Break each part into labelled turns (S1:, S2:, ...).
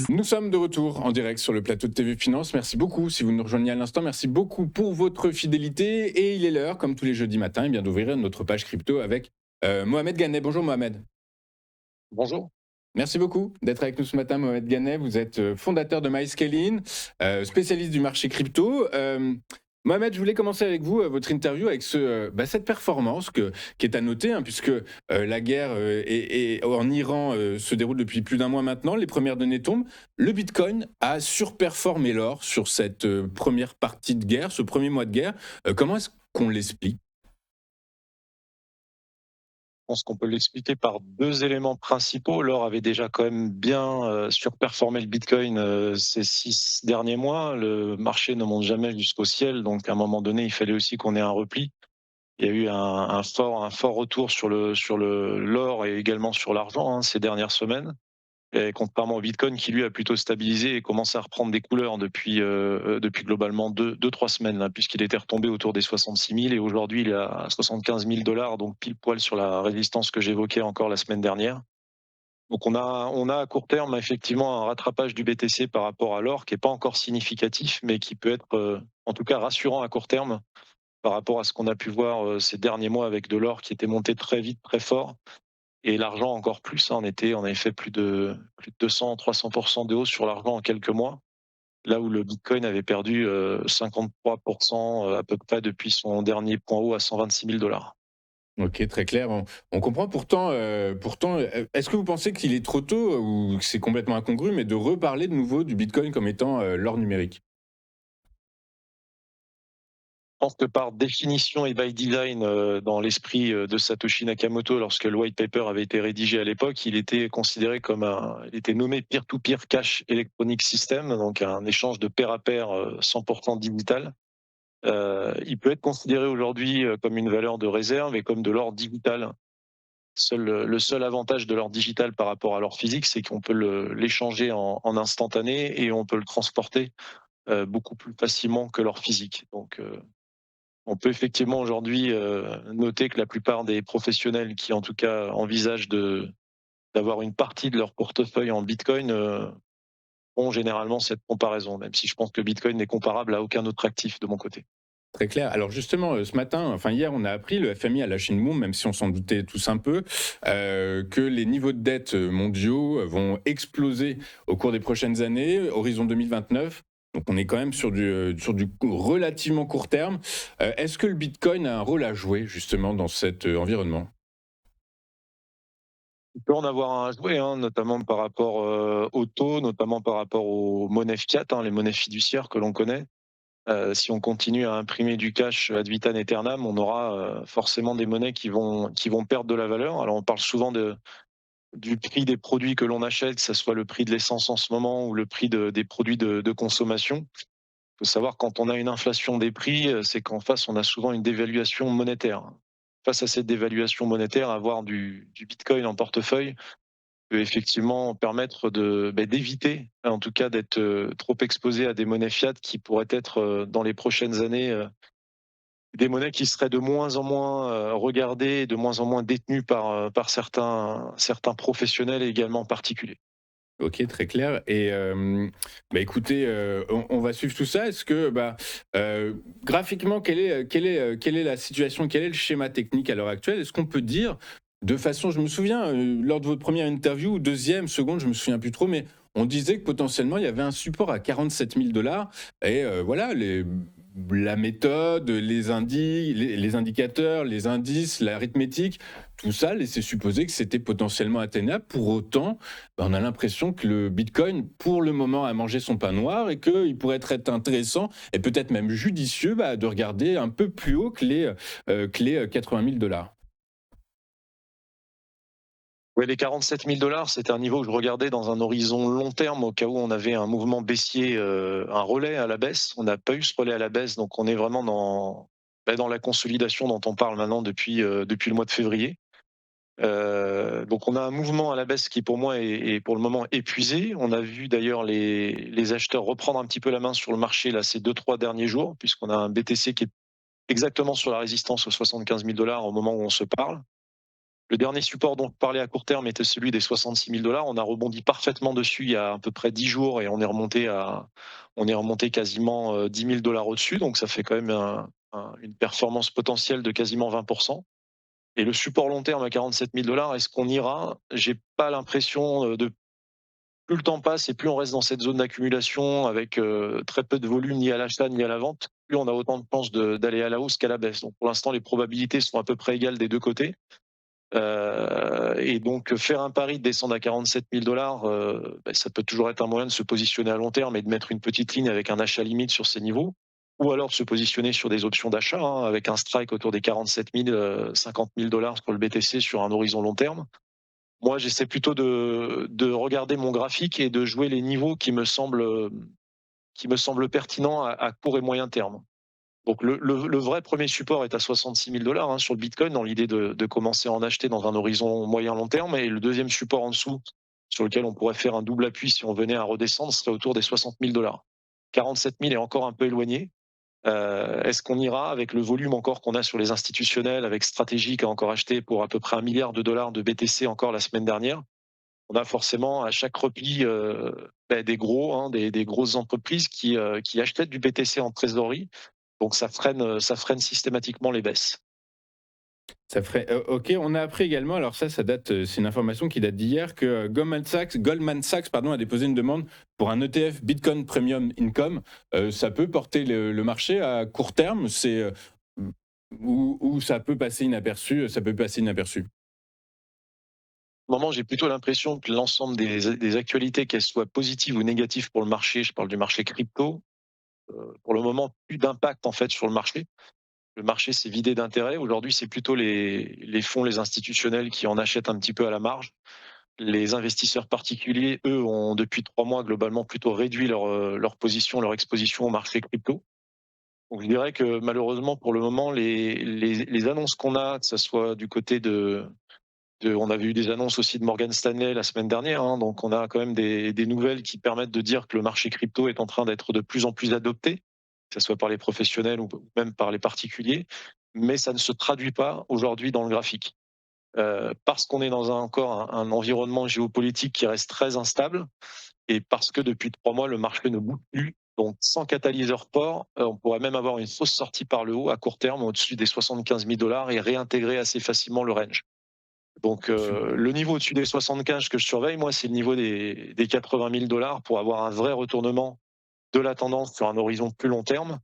S1: Nous sommes de retour en direct sur le plateau de TV Finance. Merci beaucoup si vous nous rejoignez à l'instant. Merci beaucoup pour votre fidélité. Et il est l'heure, comme tous les jeudis matins, eh bien, d'ouvrir notre page crypto avec Mohamed Ganet. Bonjour Mohamed.
S2: Bonjour.
S1: Merci beaucoup d'être avec nous ce matin, Mohamed Ganet. Vous êtes fondateur de MyScaling, spécialiste du marché crypto. Mohamed, je voulais commencer avec vous votre interview avec cette performance qui est à noter, hein, puisque la guerre en Iran se déroule depuis plus d'un mois maintenant. Les premières données tombent. Le Bitcoin a surperformé l'or sur cette première partie de guerre, ce premier mois de guerre. Comment est-ce qu'on l'explique?
S2: Je pense qu'on peut l'expliquer par 2 éléments principaux. L'or avait déjà quand même bien, surperformé le Bitcoin, ces 6 derniers mois. Le marché ne monte jamais jusqu'au ciel, donc à un moment donné, il fallait aussi qu'on ait un repli. Il y a eu un fort retour sur l'or et également sur l'argent, hein, ces dernières semaines. Et contrairement au Bitcoin qui lui a plutôt stabilisé et commencé à reprendre des couleurs depuis globalement 2-3 semaines là, puisqu'il était retombé autour des 66 000 et aujourd'hui il est à 75 000 dollars, donc pile poil sur la résistance que j'évoquais encore la semaine dernière. Donc on a à court terme effectivement un rattrapage du BTC par rapport à l'or qui est pas encore significatif, mais qui peut être en tout cas rassurant à court terme par rapport à ce qu'on a pu voir ces derniers mois avec de l'or qui était monté très vite, très fort, et l'argent encore plus, hein. On avait fait plus de 200-300% de hausse sur l'argent en quelques mois, là où le Bitcoin avait perdu 53% à peu près depuis son dernier point haut à 126 000 dollars.
S1: Ok, très clair. On comprend pourtant, est-ce que vous pensez qu'il est trop tôt ou que c'est complètement incongru, mais de reparler de nouveau du Bitcoin comme étant l'or numérique?
S2: Je pense que par définition et by design, dans l'esprit de Satoshi Nakamoto, lorsque le white paper avait été rédigé à l'époque, il était considéré il était nommé peer-to-peer cash electronic system, donc un échange de pair à pair 100% digital. Il peut être considéré aujourd'hui comme une valeur de réserve et comme de l'or digital. Le seul avantage de l'or digital par rapport à l'or physique, c'est qu'on peut l'échanger en instantané et on peut le transporter beaucoup plus facilement que l'or physique. Donc, on peut effectivement aujourd'hui noter que la plupart des professionnels qui, en tout cas, envisagent d'avoir une partie de leur portefeuille en Bitcoin font généralement cette comparaison, même si je pense que Bitcoin n'est comparable à aucun autre actif de mon côté.
S1: Très clair. Alors justement, ce matin, enfin hier, on a appris, le FMI a lâché une bombe, même si on s'en doutait tous un peu, que les niveaux de dette mondiaux vont exploser au cours des prochaines années, horizon 2029. Donc on est quand même sur du relativement court terme. Est-ce que le Bitcoin a un rôle à jouer justement dans cet environnement?
S2: Il peut en avoir un à jouer, hein, notamment par rapport au taux, notamment par rapport aux monnaies fiat, hein, les monnaies fiduciaires que l'on connaît. Si on continue à imprimer du cash ad vitam aeternam, on aura forcément des monnaies qui vont perdre de la valeur. Alors on parle souvent du prix des produits que l'on achète, que ce soit le prix de l'essence en ce moment ou le prix des produits de consommation. Il faut savoir, quand on a une inflation des prix, c'est qu'en face, on a souvent une dévaluation monétaire. Face à cette dévaluation monétaire, avoir du Bitcoin en portefeuille peut effectivement permettre d'éviter, en tout cas, d'être trop exposé à des monnaies fiat qui pourraient être, dans les prochaines années, des monnaies qui seraient de moins en moins regardées, de moins en moins détenues par certains professionnels et également particuliers.
S1: Ok, très clair. Et écoutez, on va suivre tout ça. Est-ce que, graphiquement, quelle est la situation, quel est le schéma technique à l'heure actuelle? Est-ce qu'on peut dire, de façon, je me souviens, lors de votre première interview, ou deuxième, seconde, je me souviens plus trop, mais on disait que potentiellement il y avait un support à 47 000 dollars. Et voilà, la méthode, les indicateurs, les indices, l'arithmétique, tout ça laissait supposer que c'était potentiellement atteignable. Pour autant, on a l'impression que le Bitcoin, pour le moment, a mangé son pain noir et qu'il pourrait être intéressant et peut-être même judicieux de regarder un peu plus haut que les 80 000 dollars.
S2: Ouais, les 47 000 dollars, c'était un niveau que je regardais dans un horizon long terme, au cas où on avait un mouvement baissier, un relais à la baisse. On n'a pas eu ce relais à la baisse, donc on est vraiment dans la consolidation dont on parle maintenant depuis le mois de février. Donc on a un mouvement à la baisse qui pour moi est pour le moment épuisé. On a vu d'ailleurs les acheteurs reprendre un petit peu la main sur le marché là, ces 2-3 derniers jours, puisqu'on a un BTC qui est exactement sur la résistance aux 75 000 dollars au moment où on se parle. Le dernier support dont je parlais à court terme était celui des 66 000 $. On a rebondi parfaitement dessus il y a à peu près 10 jours et on est remonté quasiment 10 000 $ au-dessus. Donc ça fait quand même une performance potentielle de quasiment 20%. Et le support long terme à 47 000 $, est-ce qu'on ira? J'ai pas l'impression de plus le temps passe et plus on reste dans cette zone d'accumulation avec très peu de volume ni à l'achat ni à la vente, plus on a autant de chances d'aller à la hausse qu'à la baisse. Donc pour l'instant, les probabilités sont à peu près égales des deux côtés. Et donc faire un pari de descendre à 47 000 $, ça peut toujours être un moyen de se positionner à long terme et de mettre une petite ligne avec un achat limite sur ces niveaux, ou alors de se positionner sur des options d'achat hein, avec un strike autour des 47 000, 50 000 $ pour le BTC sur un horizon long terme. Moi, j'essaie plutôt de regarder mon graphique et de jouer les niveaux qui me semblent pertinents à court et moyen terme. Donc le vrai premier support est à 66 000 $ hein, sur le Bitcoin, dans l'idée de commencer à en acheter dans un horizon moyen-long terme. Et le deuxième support en dessous, sur lequel on pourrait faire un double appui si on venait à redescendre, serait autour des 60 000 $. 47 000 est encore un peu éloigné. Est-ce qu'on ira avec le volume encore qu'on a sur les institutionnels, avec Stratégie qui a encore acheté pour à peu près 1 milliard de dollars de BTC encore la semaine dernière? On a forcément à chaque repli des gros, hein, des grosses entreprises qui achètent du BTC en trésorerie. Donc ça freine systématiquement les baisses.
S1: Ça ferait OK, on a appris également, alors ça date, c'est une information qui date d'hier que, Goldman Sachs pardon, a déposé une demande pour un ETF Bitcoin Premium Income. Ça peut porter le marché à court terme, ou ça peut passer inaperçu?
S2: Au moment, j'ai plutôt l'impression que l'ensemble des actualités, qu'elles soient positives ou négatives pour le marché, je parle du marché crypto, pour le moment, plus d'impact en fait sur le marché. Le marché s'est vidé d'intérêt. Aujourd'hui, c'est plutôt les fonds, les institutionnels qui en achètent un petit peu à la marge. Les investisseurs particuliers, eux, ont depuis 3 mois globalement plutôt réduit leur position, leur exposition au marché crypto. Donc je dirais que malheureusement, pour le moment, les annonces qu'on a, que ce soit du côté on avait eu des annonces aussi de Morgan Stanley la semaine dernière, hein, donc on a quand même des nouvelles qui permettent de dire que le marché crypto est en train d'être de plus en plus adopté, que ce soit par les professionnels ou même par les particuliers, mais ça ne se traduit pas aujourd'hui dans le graphique. Parce qu'on est dans encore un environnement géopolitique qui reste très instable et parce que depuis 3 mois, le marché ne bouge plus. Donc, sans catalyseur fort, on pourrait même avoir une fausse sortie par le haut à court terme au-dessus des 75 000 $ et réintégrer assez facilement le range. Donc, le niveau au-dessus des 75 que je surveille, moi, c'est le niveau des 80 000 $ pour avoir un vrai retournement de la tendance sur un horizon plus long terme.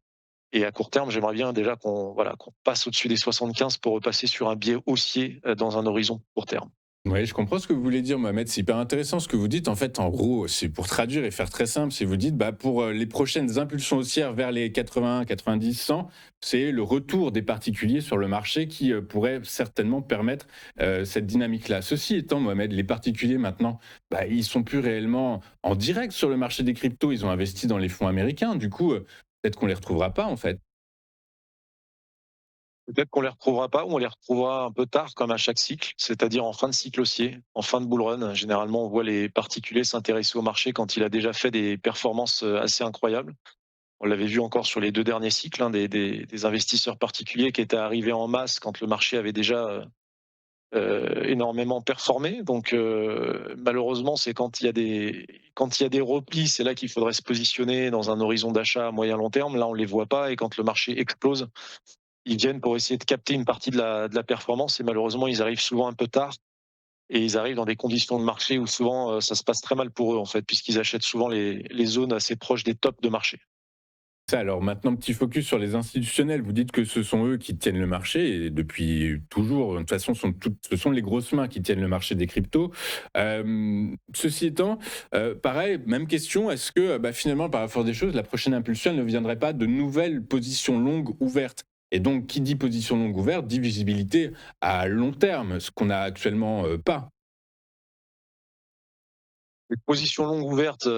S2: Et à court terme, j'aimerais bien déjà qu'on passe au-dessus des 75 pour repasser sur un biais haussier dans un horizon court terme.
S1: Oui, je comprends ce que vous voulez dire, Mohamed. C'est hyper intéressant ce que vous dites. En fait, en gros, c'est pour traduire et faire très simple. Si vous dites, bah, pour les prochaines impulsions haussières vers les 80, 90, 100, c'est le retour des particuliers sur le marché qui pourrait certainement permettre cette dynamique-là. Ceci étant, Mohamed, les particuliers maintenant, bah, ils sont plus réellement en direct sur le marché des cryptos. Ils ont investi dans les fonds américains. Du coup, peut-être qu'on les retrouvera pas, en fait.
S2: Peut-être qu'on les retrouvera pas ou on les retrouvera un peu tard, comme à chaque cycle, c'est-à-dire en fin de cycle haussier, en fin de bull run. Généralement, on voit les particuliers s'intéresser au marché quand il a déjà fait des performances assez incroyables. On l'avait vu encore sur les 2 derniers cycles, hein, des investisseurs particuliers qui étaient arrivés en masse quand le marché avait déjà énormément performé. Donc malheureusement, c'est quand il y a des replis, c'est là qu'il faudrait se positionner dans un horizon d'achat à moyen long terme. Là, on les voit pas et quand le marché explose, ils viennent pour essayer de capter une partie de la performance et malheureusement, ils arrivent souvent un peu tard et ils arrivent dans des conditions de marché où souvent ça se passe très mal pour eux en fait, puisqu'ils achètent souvent les zones assez proches des tops de marché.
S1: Ça, alors maintenant, petit focus sur les institutionnels. Vous dites que ce sont eux qui tiennent le marché et depuis toujours, de toute façon, ce sont les grosses mains qui tiennent le marché des cryptos. Ceci étant, pareil, même question, est-ce que bah, finalement, par la force des choses, la prochaine impulsion elle ne viendrait pas de nouvelles positions longues ouvertes? Et donc, qui dit position longue ouverte, dit visibilité à long terme, ce qu'on n'a actuellement pas.
S2: Les positions longues ouvertes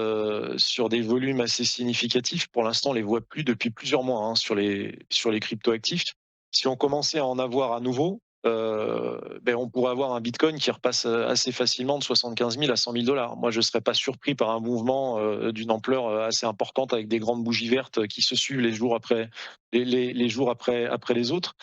S2: sur des volumes assez significatifs, pour l'instant, on les voit plus depuis plusieurs mois hein, sur les cryptoactifs. Si on commençait à en avoir à nouveau, on pourrait avoir un Bitcoin qui repasse assez facilement de 75 000 à 100 000 $. Moi, je ne serais pas surpris par un mouvement d'une ampleur assez importante avec des grandes bougies vertes qui se suivent les jours après les jours après les autres.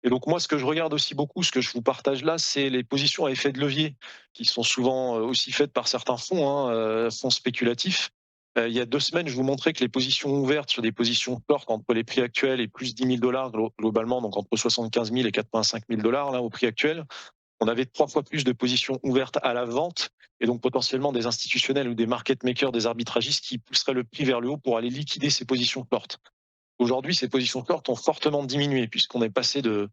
S2: Et donc moi, ce que je regarde aussi beaucoup, ce que je vous partage là, c'est les positions à effet de levier, qui sont souvent aussi faites par certains fonds, hein, fonds spéculatifs. Il y a 2 semaines, je vous montrais que les positions ouvertes sur des positions short entre les prix actuels et plus 10 000 $ globalement, donc entre 75 000 et 85 000 $ là, au prix actuel, on avait 3 fois plus de positions ouvertes à la vente, et donc potentiellement des institutionnels ou des market makers, des arbitragistes qui pousseraient le prix vers le haut pour aller liquider ces positions short. Aujourd'hui, ces positions short ont fortement diminué puisqu'on est passé de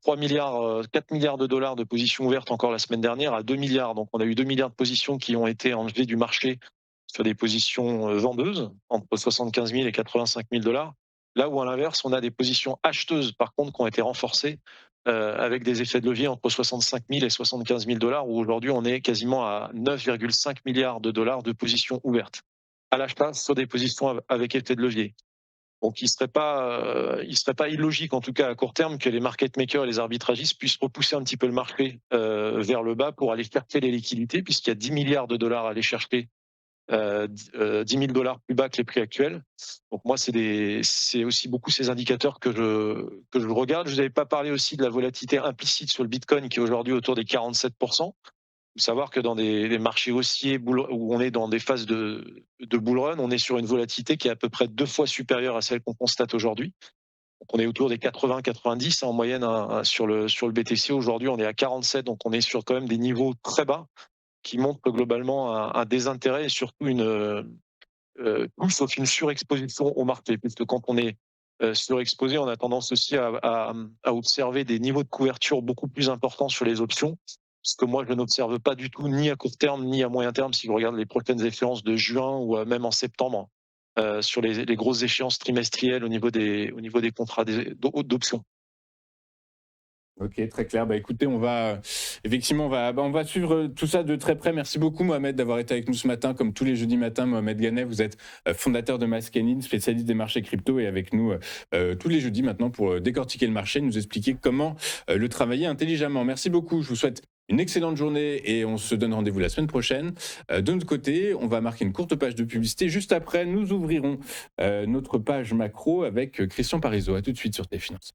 S2: 3 milliards, 4 milliards de dollars de positions ouvertes encore la semaine dernière à 2 milliards. Donc on a eu 2 milliards de positions qui ont été enlevées du marché sur des positions vendeuses entre 75 000 et 85 000 $. Là où à l'inverse, on a des positions acheteuses par contre qui ont été renforcées avec des effets de levier entre 65 000 et 75 000 $, où aujourd'hui on est quasiment à 9,5 milliards de dollars de positions ouvertes à l'achat sur des positions avec effet de levier. Donc il serait pas illogique, en tout cas à court terme, que les market makers et les arbitragistes puissent repousser un petit peu le marché vers le bas pour aller chercher les liquidités, puisqu'il y a 10 milliards de dollars à aller chercher, 10 000 $ plus bas que les prix actuels. Donc moi, c'est aussi beaucoup ces indicateurs que je regarde. Je vous avais pas parlé aussi de la volatilité implicite sur le Bitcoin qui est aujourd'hui autour des 47%. Il faut savoir que dans des marchés haussiers où on est dans des phases de bull run, on est sur une volatilité qui est à peu près 2 fois supérieure à celle qu'on constate aujourd'hui. Donc on est autour des 80-90 en moyenne sur le BTC. Aujourd'hui, on est à 47, donc on est sur quand même des niveaux très bas qui montrent globalement un désintérêt et surtout tout sauf une surexposition au marché. Puisque quand on est surexposé, on a tendance aussi à observer des niveaux de couverture beaucoup plus importants sur les options, ce que moi je n'observe pas du tout, ni à court terme, ni à moyen terme, si je regarde les prochaines échéances de juin ou même en septembre, sur les grosses échéances trimestrielles au niveau des contrats d'options.
S1: Ok, très clair. Bah écoutez, effectivement, on va suivre tout ça de très près. Merci beaucoup, Mohamed, d'avoir été avec nous ce matin. Comme tous les jeudis matins, Mohamed Ganet, vous êtes fondateur de Mascanin, spécialiste des marchés crypto, et avec nous tous les jeudis maintenant pour décortiquer le marché, nous expliquer comment le travailler intelligemment. Merci beaucoup. Je vous souhaite une excellente journée et on se donne rendez-vous la semaine prochaine. De notre côté, on va marquer une courte page de publicité. Juste après, nous ouvrirons notre page macro avec Christian Parizeau. À tout de suite sur TF Finance.